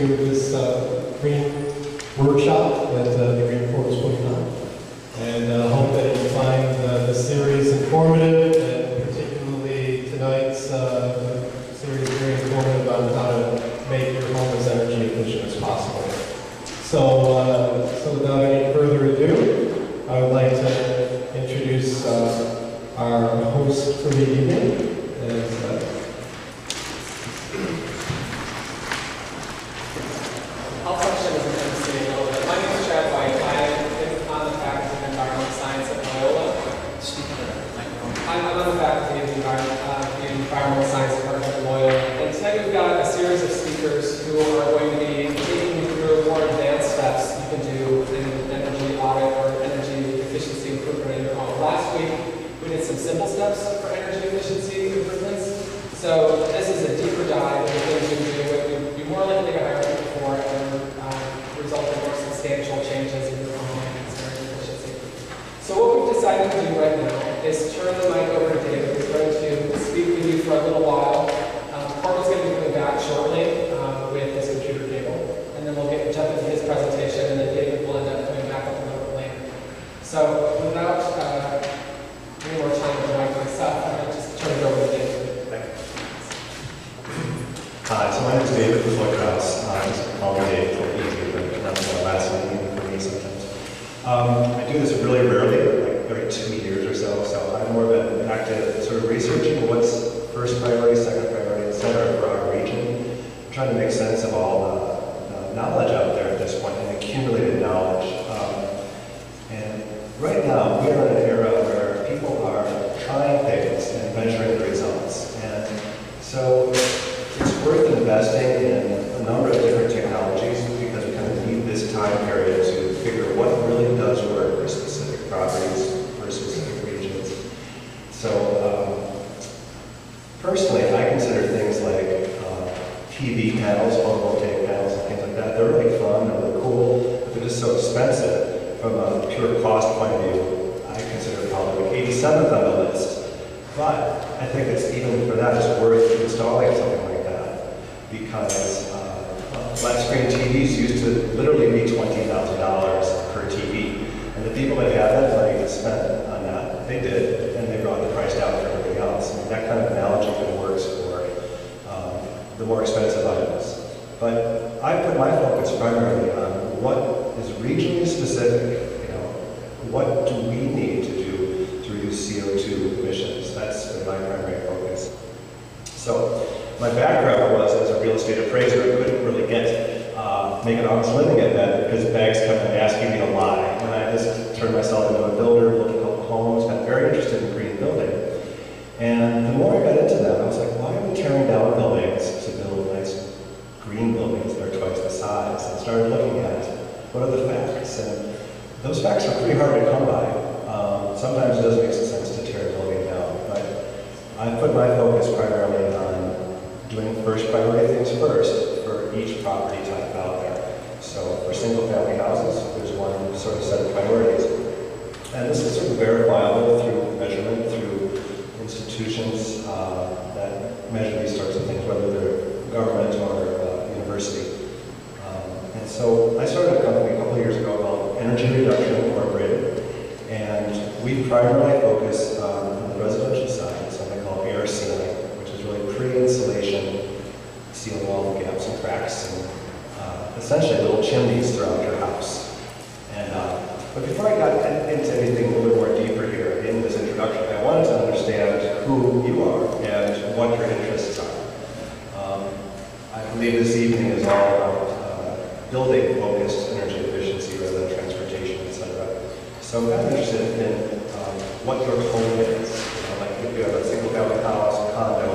this green workshop that the Green Corps is putting on. And hope that you find the series informative, and particularly tonight's series very informative on how to make your home as energy efficient as possible. So without any further ado, I would like to introduce our host for the evening. I'll touch on this a little bit. My name is Chad White. I'm on the faculty of environmental science at Loyola. I'm on the faculty of the environmental science department at Loyola. And tonight we've got a series of speakers who are going to be taking you through more advanced steps you can do in an energy audit or energy efficiency improvement in your home. Last week we did some simple steps for energy efficiency improvements. So this is a deeper dive into things you can do what you'd be more likely to hire people for and result in more substantial changes in your home and energy efficiency. So what we've decided to do right now is turn the mic over to David, who's going to speak with you for a little while. Corbin's going to be coming back shortly with his computer cable, and then we'll jump into his presentation, and then David will end up coming back up a little bit later. So without any more time with the mic myself, I'm going to just turn it over to David. Hi, so my name is David House. Just call me Dave for easy, but that's my last name for me sometimes. I do this really rarely, like every 2 years or so, so I'm more of an active sort of researching what's first priority, second priority, etc. for our region. I'm trying to make sense of all the knowledge out there at this point, and accumulated knowledge. And right now, we are in an era where people are trying things and measuring the results. And so it's worth investing in a number of different technologies because we kind of need this time period to figure what really does work for specific properties for specific regions. So personally, I consider things like PV panels, photovoltaic panels, and things like that. They're really fun, they're really cool, but they're just so expensive from a pure cost point of view. I consider probably 87th on the list. But I think it's even for that, it's worth installing something like that because flat screen TVs used to literally be $20,000 per TV. And the people that had that money to spend on that, they did, and they brought the price down for everything else. And that kind of analogy kind of works for the more expensive items. But I put my focus primarily on what is regionally specific. You know, what do we need to do to reduce CO2 emissions? That's been my primary focus. So my background was as a real estate appraiser. I couldn't really make an honest living at that because banks kept asking me to lie. And I just turned myself into a builder, looking at homes, got very interested in green building. And the more I got into that, I was like, why are we tearing down buildings to build nice green buildings that are twice the size? And started looking at what are the facts. And those facts are pretty hard to come by. Sometimes it doesn't make sense to tear a building down. But I put my focus primarily on doing first priority things first for each property type out there. So for single family houses, there's one sort of set of priorities. And this is sort of verifiable through measurement, through institutions that measure these sorts of things, whether they're government or university. And so I started a company a couple of years ago called Energy Reduction Incorporated. And we primarily focus on the residential side, something called air sealing, which is really pre-insulation, sealing all the gaps and cracks, and essentially little chimneys throughout your house. And but before I got into anything a little bit more deeper here in this introduction, I wanted to understand who you are and what your interests are. I believe this evening is all about building-focused energy efficiency rather than transportation, etc. So I'm kind of interested in what your home is. You know, like if you have a single-family house, a condo,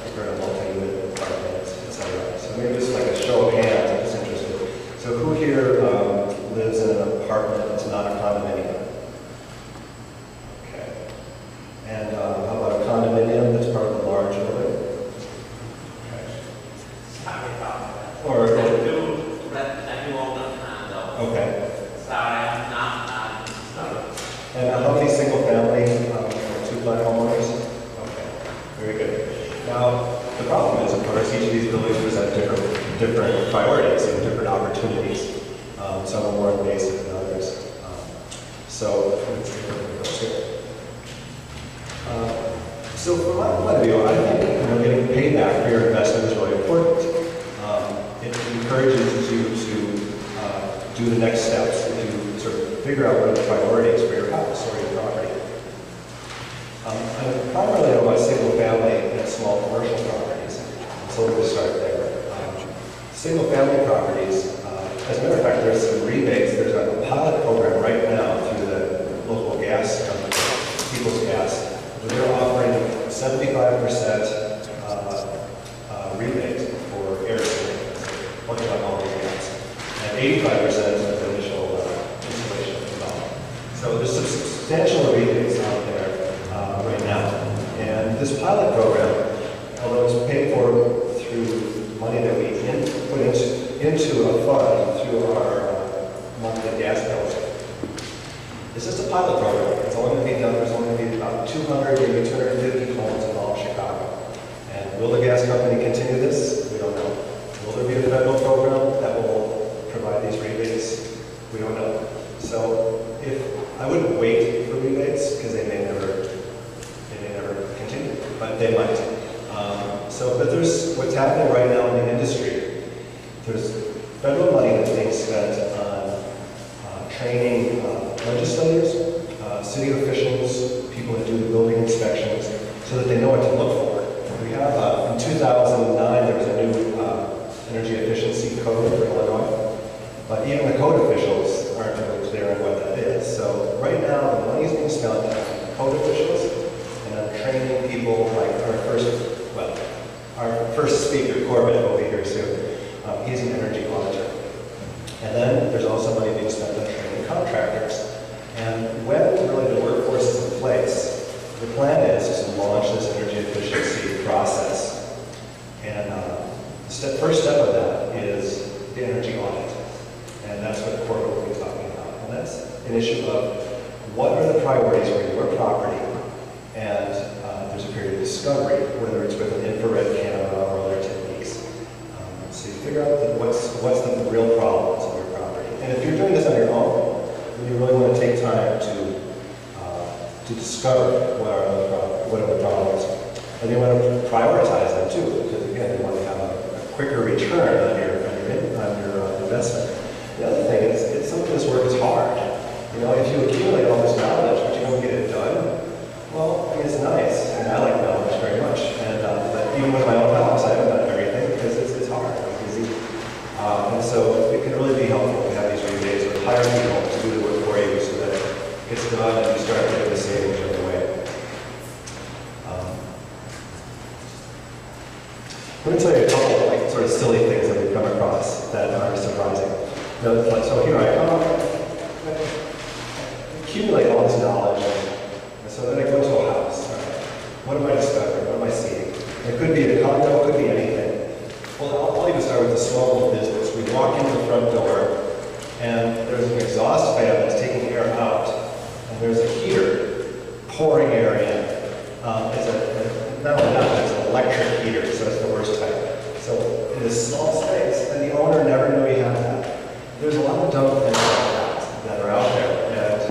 if you're in a multi-unit apartment, etc. So maybe just like a show of hands, I'm just interested. So who here lives in an apartment that's not a condominium? Okay. And how about a condominium that's part of a large building? Okay. Or okay. And how many single family or two-flat homeowners? Okay, very good. Now, the problem is, of course, each of these buildings present differently. different priorities and different opportunities. Some are more invasive than others. So let's take a look at those here. So from my point of view, I think getting payback for your investment is really important. It encourages you to do the next steps, to sort of figure out what are the priorities for your house or your property. I primarily know about single family and small commercial properties, so we'll start there. Single family properties, as a matter of fact, there's some rebates. There's a pilot program right now through the local gas company, People's Gas, where they're offering 75% rebate for air conditioning, looking at all these gas, and 85% of the initial installation of the home. So there's some substantial rebates out there right now. And this pilot program, although it's paid for through money that we put into a fund through our monthly gas bills, it's just a pilot program. It's only going to be done, there's only going to be about 200, maybe 250 homes in all of Chicago. And will the gas company continue this? We don't know. Will there be a federal program that will provide these rebates? We don't know. So I wouldn't wait for rebates because they may never continue, but they might. But there's what's happening right now in the industry. There's federal money that's being spent on training legislators, city officials, people that do the building inspections, so that they know what to look for. We have, in 2009, there was a new energy efficiency code for Illinois, but even the code officials aren't really clear on what that is. So right now, the money is being spent on code officials and on training people like our first speaker, Corbett, will be here soon. He's an energy auditor. And then there's also money being spent on training contractors. And when really the workforce is in place, the plan is to launch this energy efficiency process. And the first step of that is the energy audit. And that's what Corbett will be talking about. And that's an issue of what are the priorities for your property. And there's a period of discovery, whether it's with an infrared camera or other techniques. So you figure out what's the real problems of your property. And if you're doing this on your own, then you really want to take time to discover what are the problems. And you want to prioritize them too, because again, you want to have a quicker return on your investment. The other thing is some of this work is hard. If you accumulate all this knowledge, but you don't get it done, well, it's nice, and I like knowledge very much. But even with my own house, I haven't done everything because it's hard, it's busy. And so it can really be helpful to have these rebates or hire people to do the work for you so that it gets done and you start getting the savings right away. Let me tell you a couple sort of silly things that we've come across that are surprising. So here I come, I accumulate all this knowledge. So then I go to a house. What am I discovering? What am I seeing? It could be a condo, it could be anything. Well, I'll even start with a small little business. We walk into the front door, and there's an exhaust fan that's taking air out, and there's a heater pouring air in. Not only that, but it's an electric heater, so it's the worst type. So in this small space, and the owner never knew he had that. There's a lot of dumb things like that are out there,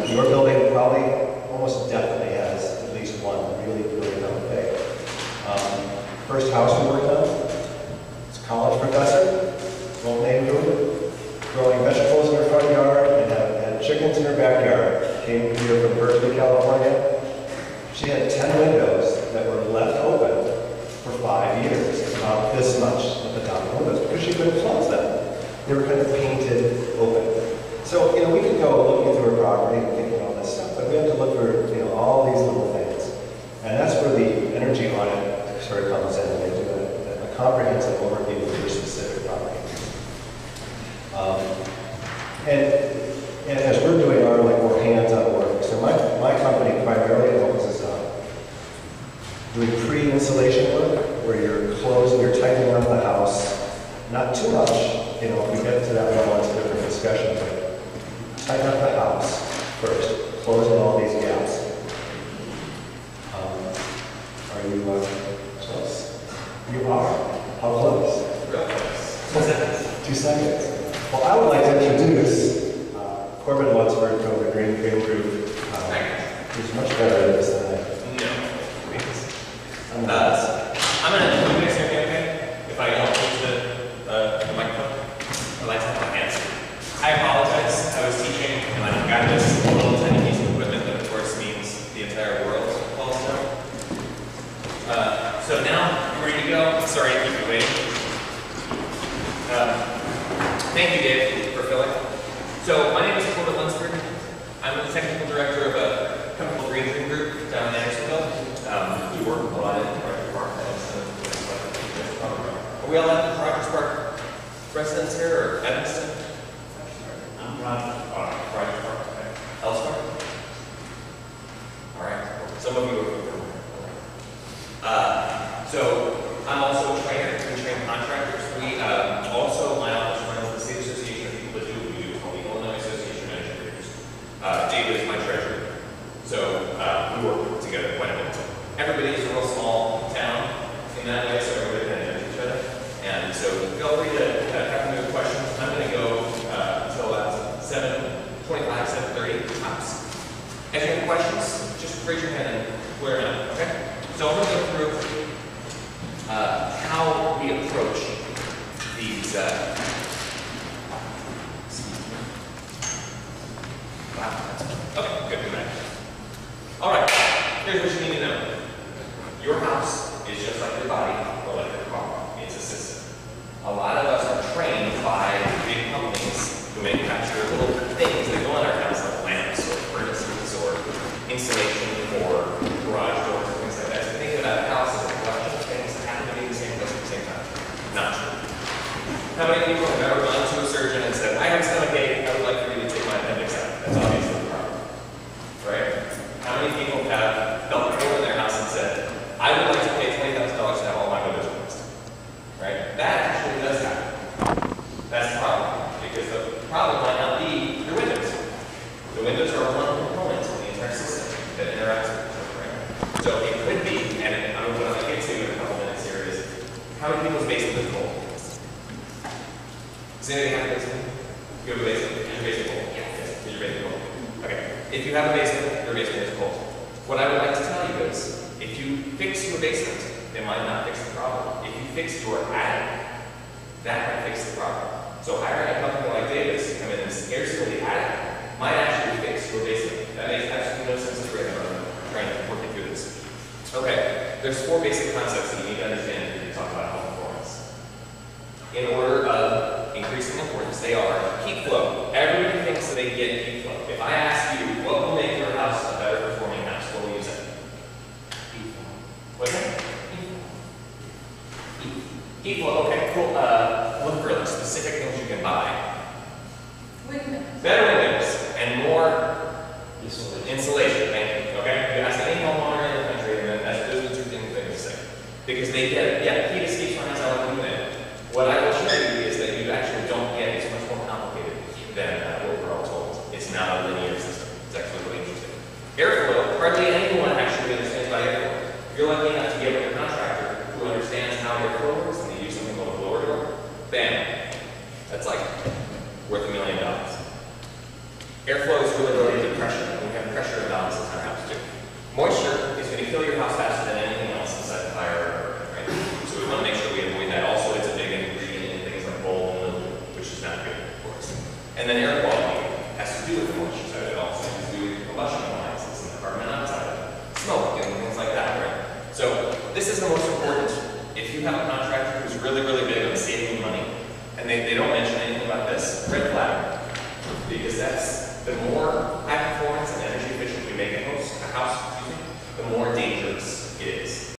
and your building probably almost definitely has at least one really, really dumb thing. First house we worked on, it's a college professor, won't name who, growing vegetables in her front yard and had chickens in her backyard. Came here from Berkeley, California. She had 10 windows that were left open for 5 years, about this much at the top of the windows, because she couldn't close them. They were kind of painted open. So, we could go looking through her property and thinking all this stuff, but we have to look for, all these little things. And that's where the energy audit sort of comes in, and they do a comprehensive overview of your specific property. And as we're doing our more hands-on work, so my company primarily focuses on doing pre-installation work, where you're tightening up the house, not too much, if we get to that level, it's a different discussion, but tighten up the house first, closing all these gaps. Are you close? You are. How close? Real close. 2 seconds. Well, I would like to introduce Corbin Lunsford from the Green Group. He's much better at this than I am. No. I'm not. I'm going to do this here, okay? If I don't use the microphone, I'd like to have my hands. I apologize. I was teaching and I forgot this little tiny piece of equipment that, of course, means the entire world falls down. So now, you ready to go? Sorry to keep you waiting. Thank you, Dave, for filling. So, my name is Corbin Lunsford. I'm the technical director of a company called Green Group down in Andersonville. We work a lot in Rogers Park. Are we all at the Rogers Park residents here, or Evanston? I'm Rogers Park. Rogers Park, okay. Elsewhere? All right. Some of you are familiar. So, I'm also a trainer. We train contractors. We also, my office runs the State Association of People That Do What We Do, called the Illinois Association of Engineers. David is my treasurer. So, we work together quite a bit. Everybody is a real small town in that way, so everybody kind of knows each other. And so, feel free to have any questions. I'm going to go until about 7:25, 7:30 tops. If you have questions, just raise your hand and clear it up, okay? So, I'm going to go through how we approach these. Wow. Okay, good. All right. Here's what you need to know. Your house is just like your body or like your car. It's a system. A lot of us are trained by big companies who manufacture little things that go in our house, like lamps or furnaces or insulation or garage doors and things like that. So think about a house as a collection of things that happen to be in the same place at the same time. Not true. How many people have ever gone to a surgeon and said, I have a stomachache, I would like for you to take my appendix out? That's obviously the problem. Right? How many people have felt a hole in their house and said, I would like to pay $20,000 to have all my windows replaced? Right? That actually does happen. That's the problem. Because the problem might not be your windows. The windows are one component in the entire system that interacts with each other. Right? So it could be, and what I'm going to get to in a couple minutes here is, how many people's basement is cold? Does anybody have a basement? You have a basement? Is your basement cold? Yes. Is your basement cold? Okay. If you have a basement, your basement is cold. What I would like to tell you is, if you fix your basement, it might not fix the problem. If you fix your attic, that might fix the problem. So hiring a company like Davis to come in and air seal the attic might actually fix your basement. That makes absolutely no sense to me. I'm trying to work you through this. Okay. There's 4 basic concepts that you need to understand when you talk about home performance. In order of increasing importance, they are heat flow. Everybody thinks that they get heat flow. If I ask you, what will make your house a better performing house, what will you say? Heat flow. What's that? Heat flow, okay, cool. Look for the specific things you can buy. Windows. Better windows and more insulation. Thank you. Okay? You ask any homeowner in the country, and those are the 2 things they would say. Because they get it. Yeah, heat escapes from house, I like to do that. What I will show you is that you actually don't get it. It's much more complicated than what we're all told. It's not a linear system. It's actually really interesting. Airflow, hardly anyone actually understands about airflow. If you're lucky enough to get with a contractor who understands how airflow works and they use something called a blower door, bam. That's like worth $1 million. Airflow is really related to pressure, and we have pressure imbalances in our house too. Moisture is going to kill your house faster than anything else inside the fire, right? So we want to make sure we avoid that. Also, it's a big ingredient in things like mold and mildew, which is not good for us. And then air quality has to do with the moisture side. It also has to do with combustion appliances and the carbon monoxide, smoke, and things like that, right? So this is the most important. If you have a